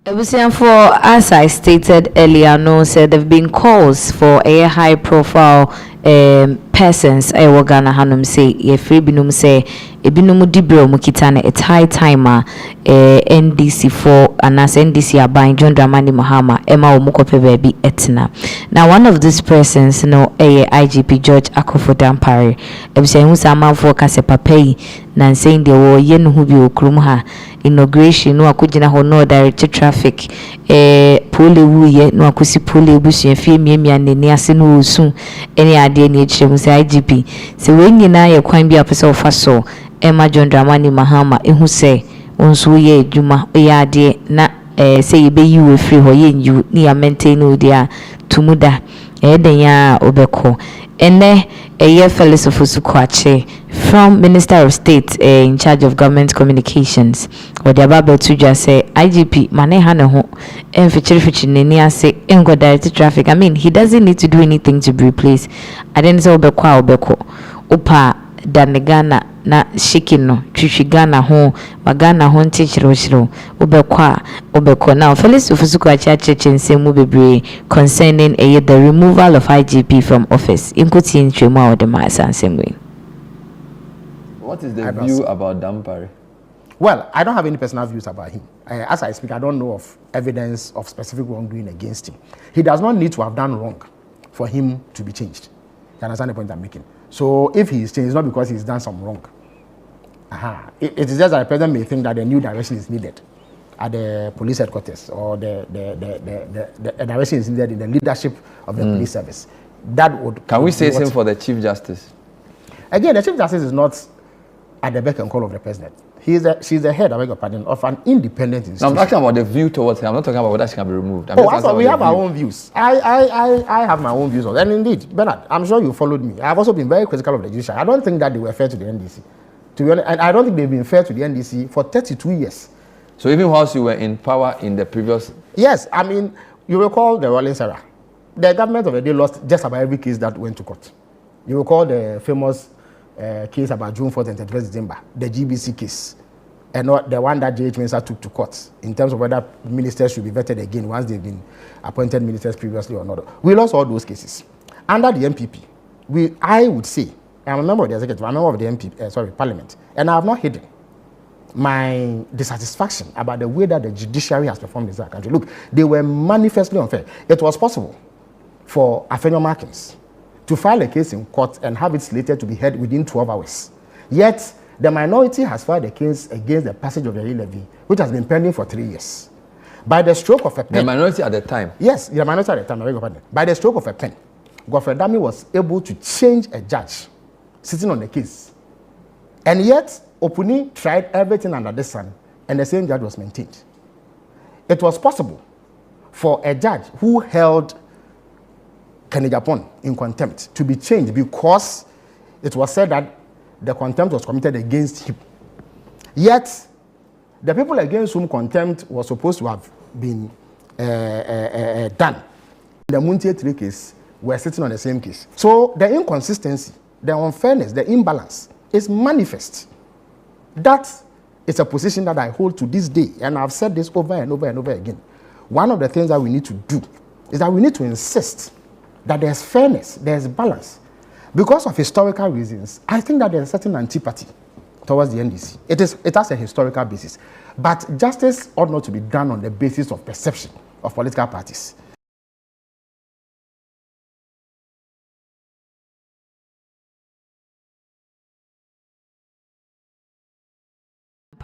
For as I stated earlier, no, said there have been calls for a high profile persons. I will Ghana Hanum say, ye free binum say, a binum dibro mukitane, it's high timer, NDC for and as NDC are buying John Dramani Mahama, Emma Omukope baby etna. Now, one of these persons, no, IGP George Akufo Dampare, saying who's a man for Casepapay, nan saying the war yen who be okrumha. Inauguration no akujina ho no direct traffic pole wuye no akusi pole busu afie miamia neni ase no osu eni ade ni echirem se IGP se we nyina ye kwan bia pese ofa so Emma John Dramani Mahama ehu se onso ye adwuma ye ade na se ye be yi we free ho ye nyu ni ya maintain no dia tumuda den ya obeko ene eye Felix Ofosu-Kwakye from Minister of State in charge of government communications or the ababa to just say IGP mane ha ne ho emfichirifichi neni ase engo direct traffic. I mean, he doesn't need to do anything to be replaced. I didn't say obeko opa danegana na shaking no twitwigana ho magana ho ntichiro obeko now Felix Ofosu-Kwakye chechense bebre concerning the removal of IGP from office inkuti ntwemu a odema asansem. What is the view about Dampare? Well, I don't have any personal views about him. As I speak, I don't know of evidence of specific wrongdoing against him. He does not need to have done wrong for him to be changed. You understand the point I'm making? So if he is changed, it's not because he's done some wrong. It is just that the president may think that a new direction is needed at the police headquarters, or the direction is needed in the leadership of the police service. That would. Can we say same for the Chief Justice? Again, the Chief Justice is not at the beck and call of the president. She's the head, I beg your pardon, of an independent institution. No, I'm talking about the view towards him. I'm not talking about whether she can be removed. We have our own views. I have my own views. And indeed, Bernard, I'm sure you followed me. I've also been very critical of the judiciary. I don't think that they were fair to the NDC. To be honest, and I don't think they've been fair to the NDC for 32 years. So even whilst you were in power in the previous... Yes, I mean, you recall the Rollins era. The government of the day lost just about every case that went to court. You recall the famous case about June 4th and 31st December, the GBC case, and not the one that J.H. Mensah took to court in terms of whether ministers should be vetted again once they've been appointed ministers previously or not. We lost all those cases. Under the MPP, I would say, I'm a member of the executive, I'm a member of the Parliament, and I have not hidden my dissatisfaction about the way that the judiciary has performed in this country. Look, they were manifestly unfair. It was possible for Afenyo Markins to file a case in court and have it slated to be heard within 12 hours. Yet, the minority has filed a case against the passage of the levy, which has been pending for 3 years. By the stroke of a pen... The minority at the time? Yes, the minority at the time, I beg your pardon. By the stroke of a pen, Godfrey Dami was able to change a judge sitting on the case. And yet, Opuni tried everything under the sun, and the same judge was maintained. It was possible for a judge who held Kenny Japan in contempt to be changed because it was said that the contempt was committed against him. Yet, the people against whom contempt was supposed to have been done in the Muntie 3 case were sitting on the same case. So the inconsistency, the unfairness, the imbalance is manifest. That is a position that I hold to this day, and I've said this over and over and over again. One of the things that we need to do is that we need to insist that there's fairness, there's balance. Because of historical reasons, I think that there's a certain antipathy towards the NDC. It has a historical basis. But justice ought not to be done on the basis of perception of political parties.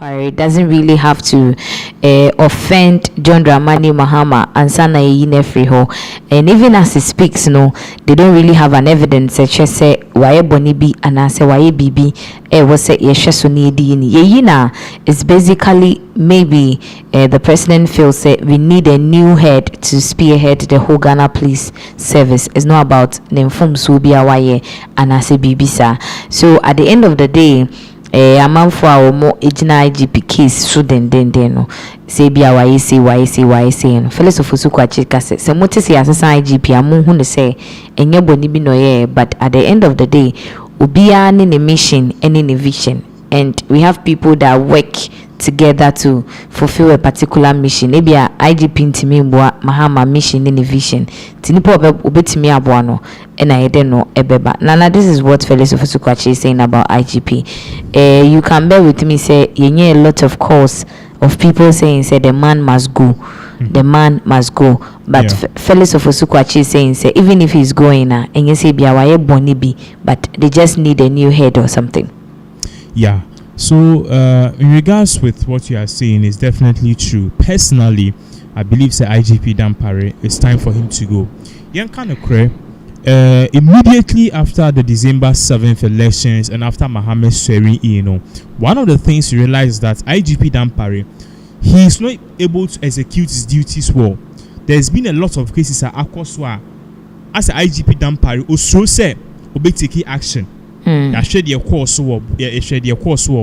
It doesn't really have to offend John Dramani Mahama and Sana Yinefriho. And even as he speaks, no, they don't really have an evidence such as say why Bonibi and I say why BB was say Yeshasuni Yina is basically maybe the president feels that we need a new head to spearhead the whole Ghana police service. It's not about Nemfum Subia Waye and I say Bibisa. So at the end of the day, a man for our more IGP case so then no say be why say no Felix Ofosu-Kwakye say se mote say asesa IGP amun hu say enye boni bi no ye, but at the end of the day obia ne mission and ne vision, and we have people that work together to fulfill a particular mission. Maybe a IGP ntimi mboa Mahama mission in vision. Tinipo obetimi aboa no na yede no ebeba. Nana, this is what Felix Ofosu-Kwakye is saying about IGP. You can bear with me say yenye a lot of calls of people saying say the man must go. The man must go. But Felix Ofosu-Kwakye is saying say even if he's going and you say biawaye boni bi, but they just need a new head or something. Yeah. So in regards with what you are saying is definitely true. Personally, I believe say IGP Dampare, it's time for him to go. Young kind of immediately after the December 7th elections and after Mahama swearing in, one of the things you realize is that IGP Dampare, he is not able to execute his duties well. There's been a lot of cases at Akoswa as IGP Dampare also said obe take action. Ya share the course or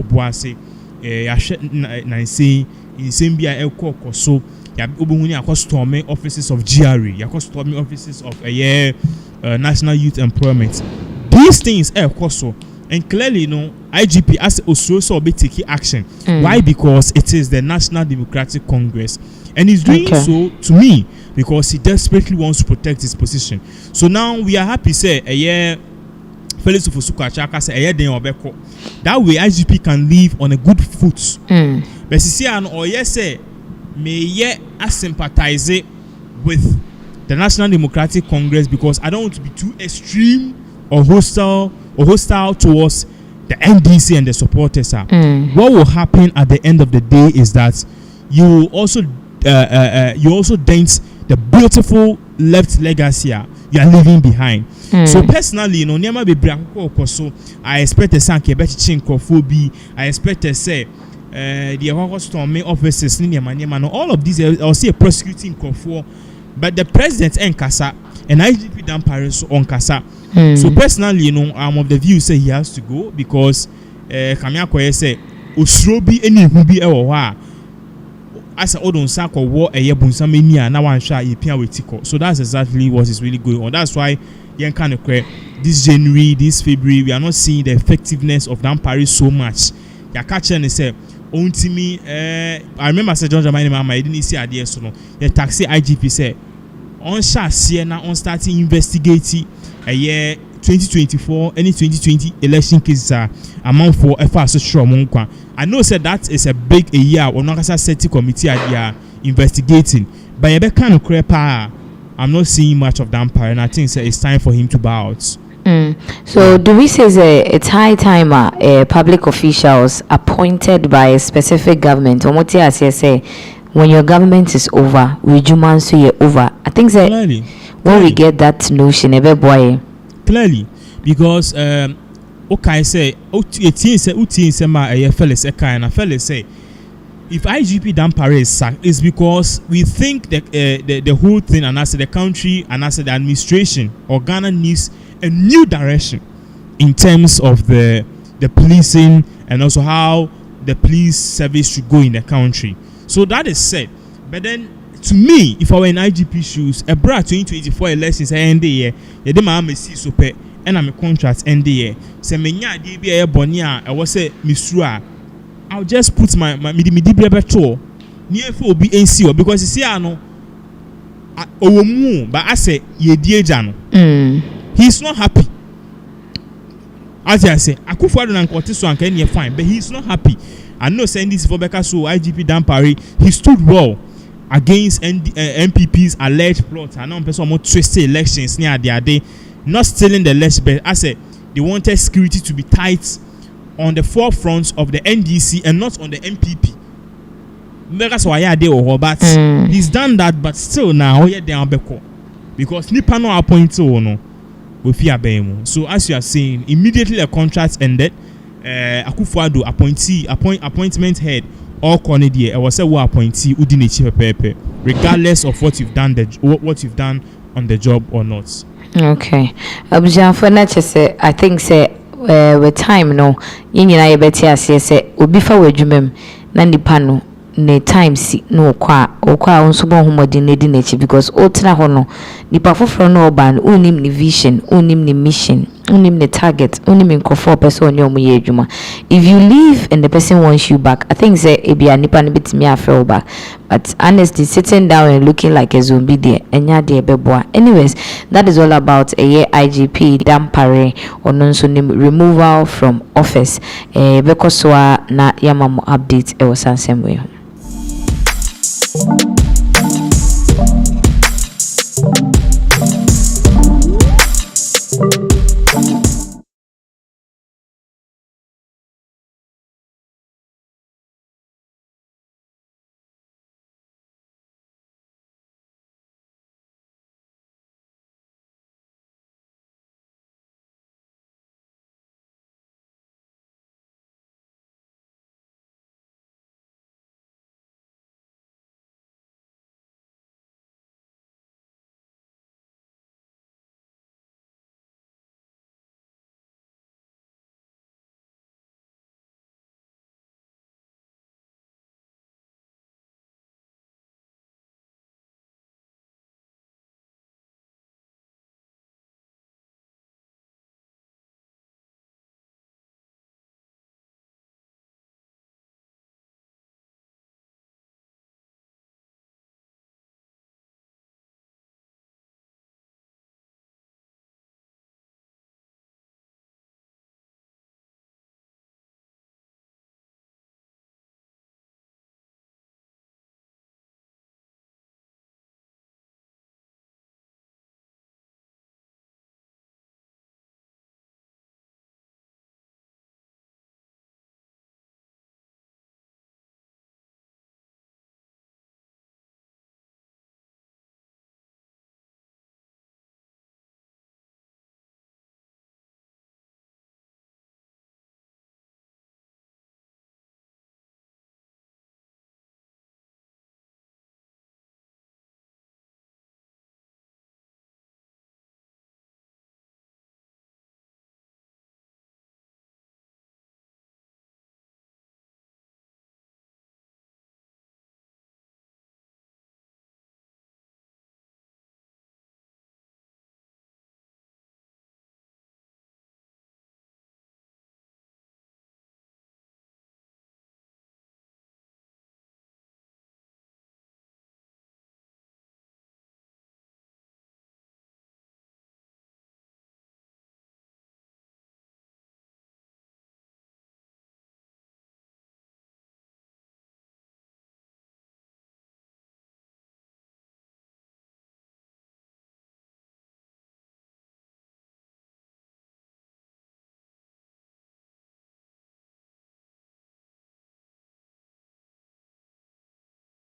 boase ya share na say in same bia elko so ya obununi akostorming offices of GRE, ya akostorming offices of National Youth Employment. These things so, and clearly IGP as also be taking action. Why? Because it is the National Democratic Congress, and he's doing so to me because he desperately wants to protect his position. So now we are happy say Felix Ofosu-Kwakye say that way IGP can live on a good foot. But see say may sympathize with the National Democratic Congress because I don't want to be too extreme or hostile towards the NDC and the supporters. What will happen at the end of the day is that you will also dent the beautiful left legacy you are leaving behind. So personally, never be so I expect to say I expect to say the storming offices all of these I'll see a prosecuting for, but the president and Kasa and IGP Dampare on Kasa. So personally, I'm of the view say he has to go because Kamia Koye say Usrobi any hubi ewa as a odon sak or war a yebunsa mania now one shot yipia wetiko. So that's exactly what is really going on. That's why young kind of this January, this February, we are not seeing the effectiveness of Dampare so much. Ya catch and say me I remember Sir John Jamani Mama I didn't see idea so no the taxi IGP say on Siena on starting investigating a year 2024 any 2020 election cases amount for FR strong. I know said that is a big a year or not as a committee idea investigating but you kind of crepa. I'm not seeing much of Dampare and I think it's time for him to bow out. So do we say it's high time public officials appointed by a specific government or what you say when your government is over, Rejuman so you're over? I think that when we get that notion, boy. Clearly, because okay, say fellas and a fella say if IGP Dampare is sacked, it's because we think that the whole thing and as the country and as the administration or Ghana needs a new direction in terms of the policing and also how the police service should go in the country. So that is said. But then to me, if I were in IGP shoes, a bra 2024 elections end the year, you demand see so pay and I'm a contract end the year. Say menya DBA Bonia, I was say Misrua. I'll just put my dibre tour near for be NCO because you see I know but I say ye dear Jano. He's not happy. As I say, I could find an Cortis one can fine, but he's not happy. I know saying this for Becca so IGP Dampare, he stood well against MPP's alleged plot. I know person more twisted elections near their day, not stealing the election, but I said they wanted security to be tight on the forefront of the NDC and not on the MPP. That's why I did but he's done that, but still now they are because Nipa no appointed no with fear. So as you are saying, immediately the contract ended. Akufo-Addo appointment head or Cornedia. I was a appointee Udine Pepe, regardless of what you've done on the job or not. Okay. I think say with time no yɛnyina yɛbɛte aseɛ sɛ obi fa w'adwumam na nipa no ne time si no kwa nso bɔ homɔden ne di n'akyi because o tena hɔ no nipa foforɔ no ɔba no unim ne vision unim ne mission Unim the target, unim in for person on your muyejuma. If you leave and the person wants you back, I think say it be a nipa bit me a fell back. But honestly, sitting down and looking like a zombie there, and ya dear beboa. Anyways, that is all about a year IGP Dampare or non removal from office. Because na yamamu update it was some way.